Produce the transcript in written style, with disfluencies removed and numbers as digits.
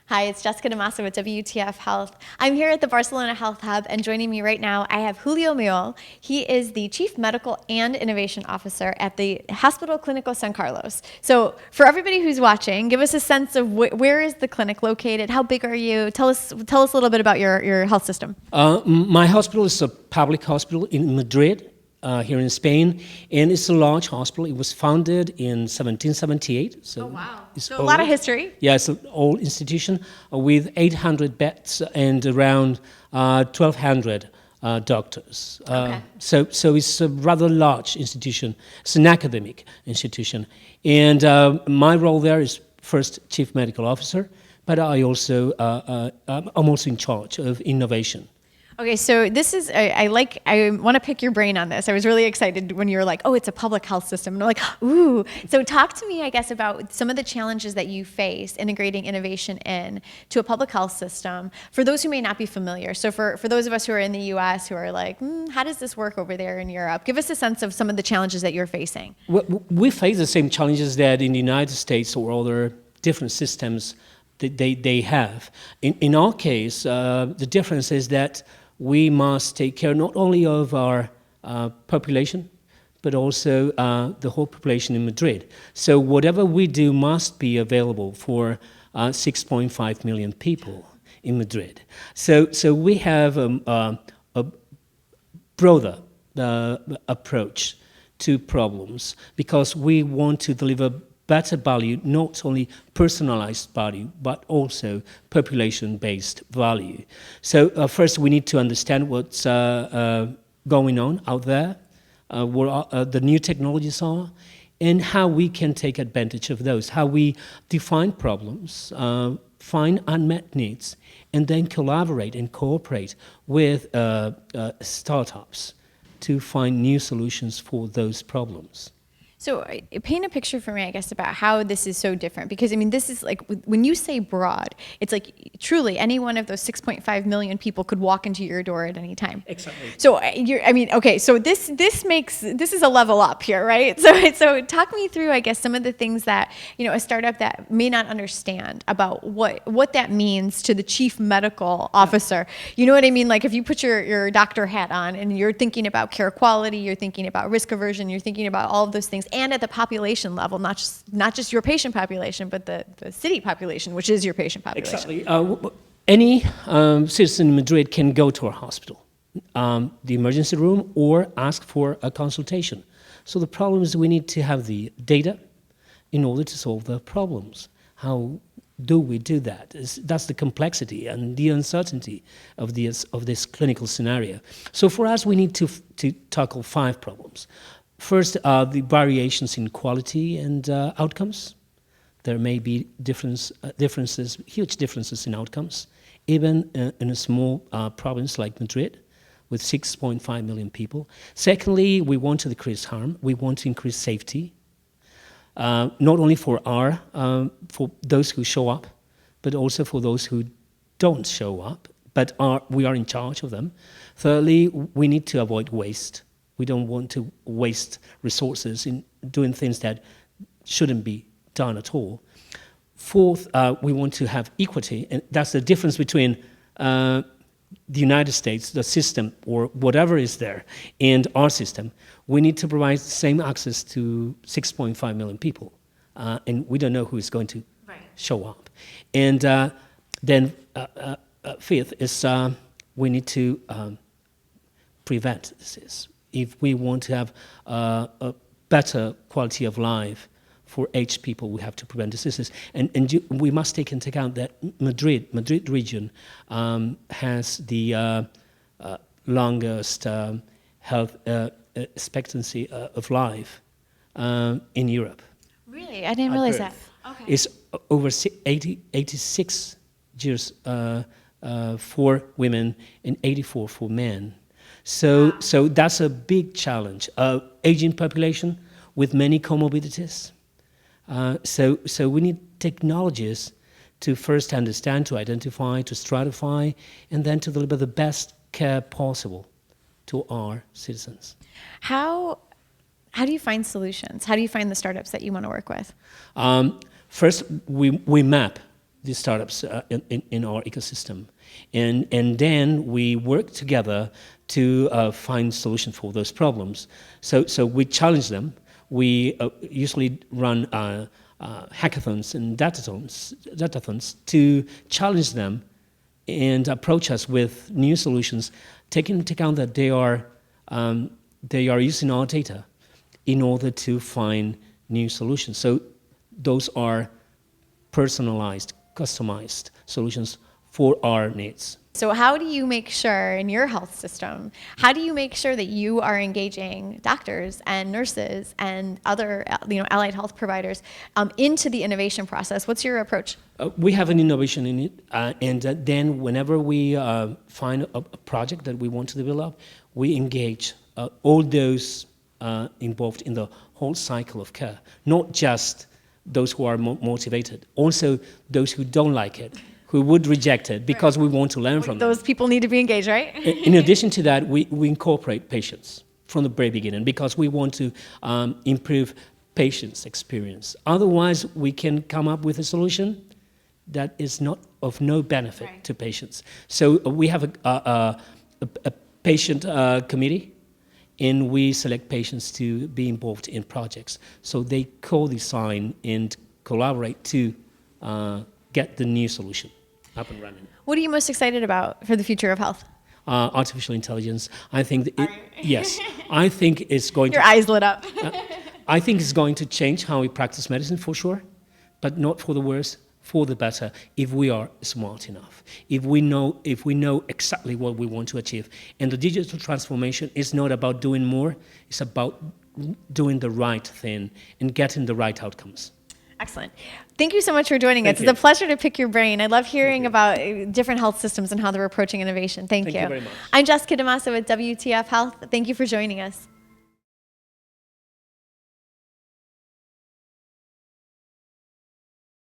Hi, it's Jessica Damaso with WTF Health. I'm here at the Barcelona Health Hub, and joining me right now, I have Julio Mayol. He is the Chief Medical and Innovation Officer at the Hospital Clinico San Carlos. So for everybody who's watching, give us a sense of where is the clinic located? How big are you? Tell us a little bit about your health system. My hospital is a public hospital in Madrid, here in Spain, and it's a large hospital. It was founded in 1778. So wow. it's So a lot of history. Yeah, it's an old institution with 800 beds and around 1,200 doctors. Okay. So it's a rather large institution. It's an academic institution. And my role there is first Chief Medical Officer, but I'm also in charge of innovation. Okay, so this is, I want to pick your brain on this. I was really excited when you were like, oh, it's a public health system. And I'm like, ooh. So talk to me, I guess, about some of the challenges that you face integrating innovation in to a public health system for those who may not be familiar. So for those of us who are in the US who are like, how does this work over there in Europe? Give us a sense of some of the challenges that you're facing. We face the same challenges that in the United States or other different systems that they have. In our case, the difference is that we must take care not only of our population, but also the whole population in Madrid. So whatever we do must be available for 6.5 million people in Madrid. So we have a broader approach to problems because we want to deliver better value, not only personalized value, but also population-based value. So first we need to understand what's going on out there, what the new technologies are, and how we can take advantage of those, how we define problems, find unmet needs, and then collaborate and cooperate with startups to find new solutions for those problems. So paint a picture for me, I guess, about how this is so different. Because, I mean, this is like, when you say broad, it's like truly any one of those 6.5 million people could walk into your door at any time. Exactly. So, so this is a level up here, right? So talk me through, I guess, some of the things that, a startup that may not understand about what that means to the chief medical officer. You know what I mean? Like if you put your doctor hat on and you're thinking about care quality, you're thinking about risk aversion, you're thinking about all of those things, and at the population level, not just your patient population, but the city population, which is your patient population. Exactly. Any citizen in Madrid can go to our hospital, the emergency room, or ask for a consultation. So the problem is we need to have the data in order to solve the problems. How do we do that? That's the complexity and the uncertainty of this clinical scenario. So for us, we need to tackle 5 problems. First, the variations in quality and outcomes. There may be huge differences in outcomes, even in a small province like Madrid, with 6.5 million people. Secondly, we want to decrease harm. We want to increase safety, not only for those who show up, but also for those who don't show up, but we are in charge of them. Thirdly, we need to avoid waste. We don't want to waste resources in doing things that shouldn't be done at all. Fourth, we want to have equity, and that's the difference between the United States, the system, or whatever is there, and our system. We need to provide the same access to 6.5 million people, and we don't know who is going to show up. And then fifth is we need to prevent disease. If we want to have a better quality of life for aged people, we have to prevent diseases. And we must take into account that Madrid region has the longest health expectancy of life in Europe. Really? I didn't realize that. Okay. It's over 86 years for women and 84 for men. So that's a big challenge. Aging population with many comorbidities. So we need technologies to first understand, to identify, to stratify, and then to deliver the best care possible to our citizens. How do you find solutions? How do you find the startups that you want to work with? First, we map the startups in our ecosystem. And then we work together to find solutions for those problems. So we challenge them. We usually run hackathons and datathons to challenge them and approach us with new solutions, taking into account that they are using our data in order to find new solutions. So those are personalized, customized solutions for our needs. So how do you make sure in your health system, how do you make sure that you are engaging doctors and nurses and other allied health providers into the innovation process? What's your approach? We have an innovation in it, and then whenever we find a project that we want to develop, we engage all those involved in the whole cycle of care, not just those who are motivated, also those who don't like it, who would reject it because we want to learn from them. Those people need to be engaged, right? In addition to that, we incorporate patients from the very beginning because we want to improve patients' experience. Otherwise, we can come up with a solution that is not of no benefit to patients. So we have a patient committee, and we select patients to be involved in projects. So they co-design and collaborate to get the new solution up and running. What are you most excited about for the future of health? Artificial intelligence. I think yes. I think it's going Your eyes lit up. I think it's going to change how we practice medicine for sure, but not for the worse, for the better, if we are smart enough, if we know exactly what we want to achieve. And the digital transformation is not about doing more, it's about doing the right thing and getting the right outcomes. Excellent. Thank you so much for joining us. It's a pleasure to pick your brain. I love hearing about different health systems and how they're approaching innovation. Thank you. Thank you very much. I'm Jessica Damaso with WTF Health. Thank you for joining us.